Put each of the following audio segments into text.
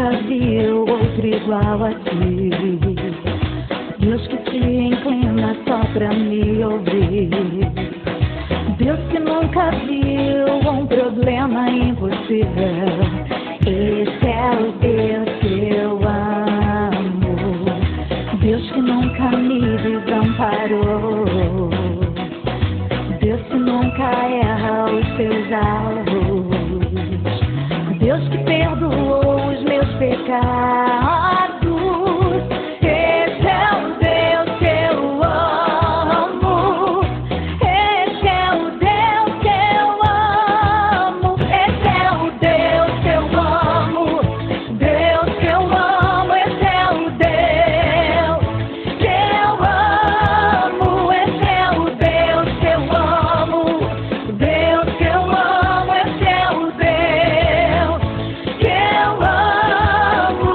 nunca viu outro igual a ti. Deus que se inclina só pra me ouvir. Deus que nunca viu um problema impossível. Esse é o Deus que eu amo. Deus que nunca me desamparou. Deus que nunca erra os seus alvos. Deus que perdoou os meus pecados. Esse é o Deus que eu amo. Esse é o Deus que eu amo. Esse é o Deus que eu amo. Deus que eu amo. Esse é o Deus que eu amo. Esse é o Deus que eu amo. Deus que eu amo. Esse é o Deus que eu amo.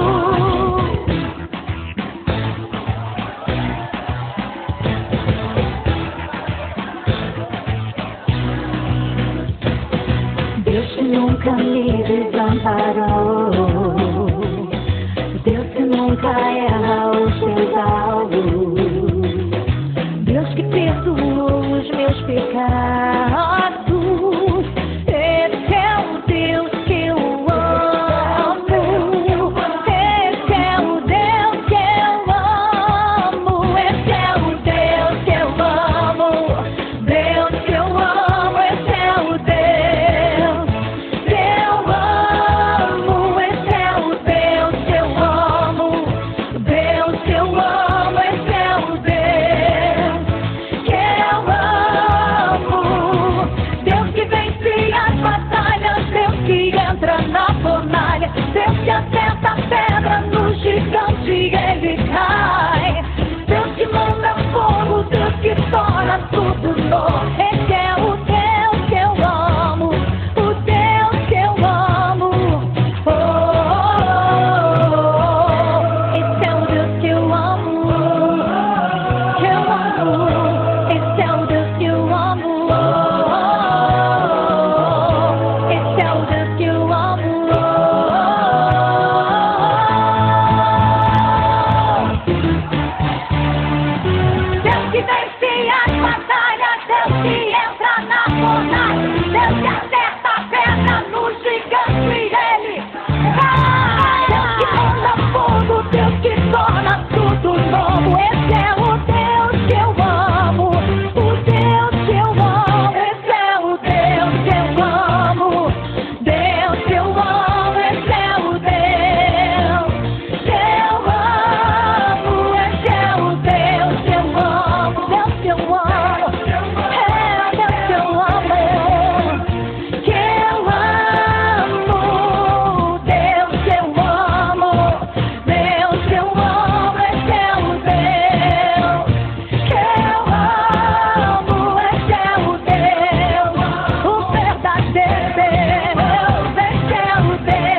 Deus que nunca me desamparou. Deus que nunca erra os seus alvos. Deus que perdoou os meus pecados. Esse é o Deus que eu amo. Esse é o Deus que eu amo. Esse é o Deus que eu amo. Deus que eu amo. Esse é o Deus que eu amo. Esse é o Deus que eu amo. Deus que eu amo. Esse é o Deus que eu amo. Deus que vence as batalhas. Deus que entra na fornalha. Deus que acerta a pedra no gigante e ele cai. Deus que manda fogo. Deus que torna tudo novo. Esse é o Deus que eu amo. O Deus que eu amo. Oh, esse é o Deus que eu amo. Que eu amo. Esse é o Deus que eu amo. Esse é o Deus que eu amo. Deus que vence as batalhas. Deus que entra na fornalha. Deus que acerta a pedra no gigante e ele cai. Deus que manda fogo. Deus que torna tudo novo. Esse é o Deus que eu amo. O Deus que eu amo. Esse é o Deus que eu amo. Deus que eu amo. Esse é o Deus que eu amo. Esse é o Deus que eu amo. Deus que eu amo. É o Deus que eu amo. Que eu amo. Deus que eu amo. Deus que eu amo. Esse é o Deus que eu amo. Esse é o Deus, o verdadeiro Deus. Esse é o Deus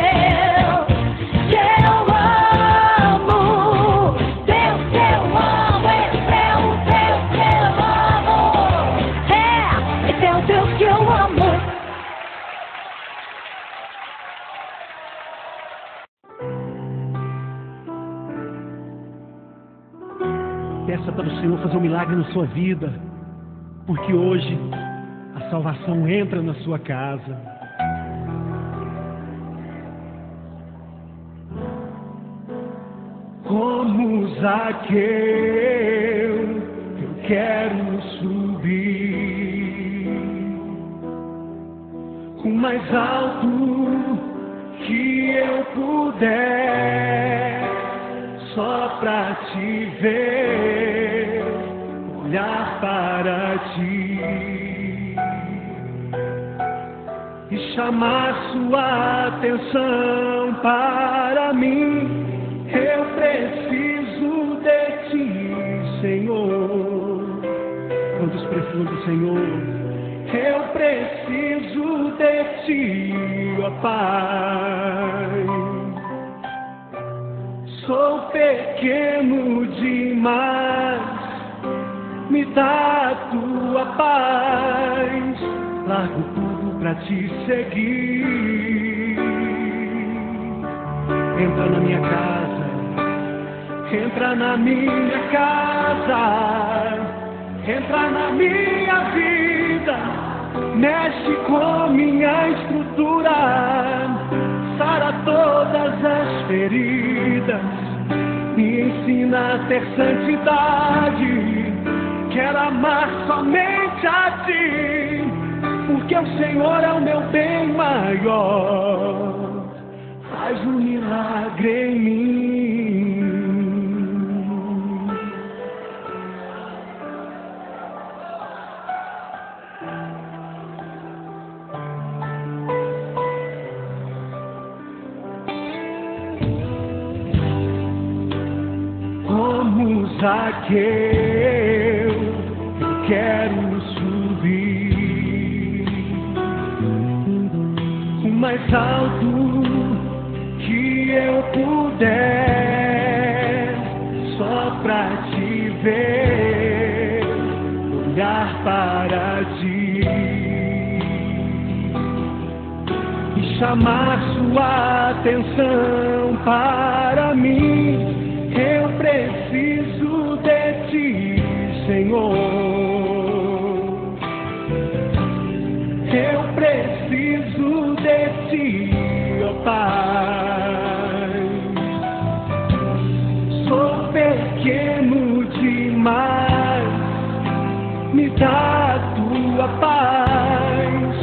que eu amo. Deus que eu amo. Esse é o Deus que eu amo. Esse é o Deus que eu amo. Peça para o Senhor fazer um milagre na sua vida, porque hoje a salvação entra na sua casa. Como Zaqueu, eu quero subir o mais alto que eu puder, só pra te ver, olhar para ti e chamar sua atenção para mim. Eu preciso de ti, Senhor. Quantos precisam, Senhor? Eu preciso de ti, ó Pai. Sou pequeno demais, me dá a tua paz. Largo tudo pra te seguir. entra na minha casa, entra na minha casa, entra na minha vida, mexe com minha estrutura, sara todas as feridas, me ensina a ter santidade, quero amar somente a ti, porque o Senhor é o meu bem maior, faz um milagre em mim. Como Zaqueu, eu quero subir o mais alto que eu puder, só pra te ver, olhar para ti e chamar sua atenção para mim. Eu preciso de ti, Senhor. Eu preciso de ti, ó Pai. Sou pequeno demais, me dá a tua paz,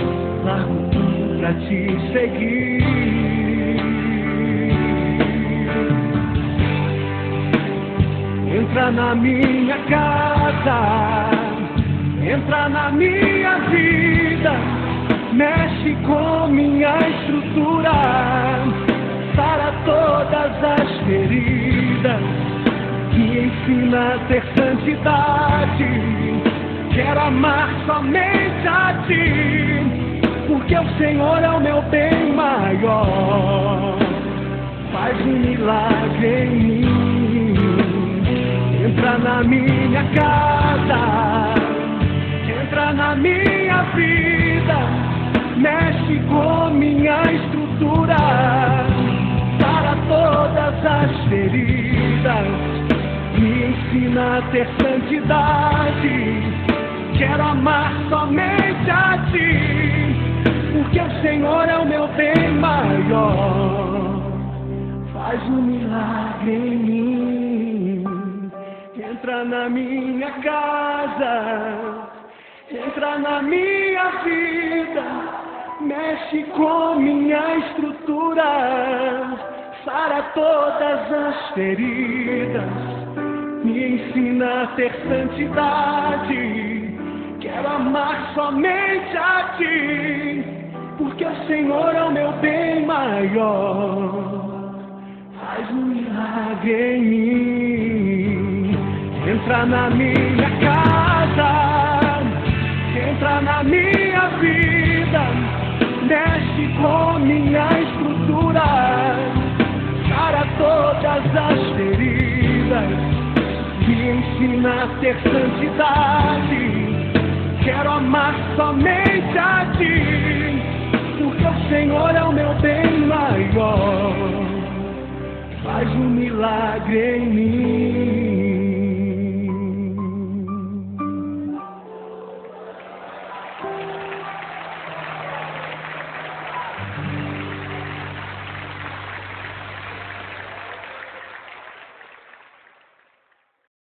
largo tudo pra te seguir. Entra na minha casa, entra na minha vida, mexe com minha estrutura, sara todas as feridas, me ensina a ter santidade, quero amar somente a ti, porque o Senhor é o meu bem maior, faz um milagre em mim. Entra na minha casa, entra na minha vida, mexe com minha estrutura, sara todas as feridas, me ensina a ter santidade, quero amar somente a ti, porque o Senhor é o meu bem maior, faz um milagre em mim. Entra na minha casa, entra na minha vida, mexe com minha estrutura, sara todas as feridas, me ensina a ter santidade, quero amar somente a ti, porque o Senhor é o meu bem maior, faz um milagre em mim. Entra na minha casa, entra na minha vida, mexe com minha estrutura, sara todas as feridas, me ensina a ter santidade, quero amar somente a ti, porque o Senhor é o meu bem maior, faz um milagre em mim.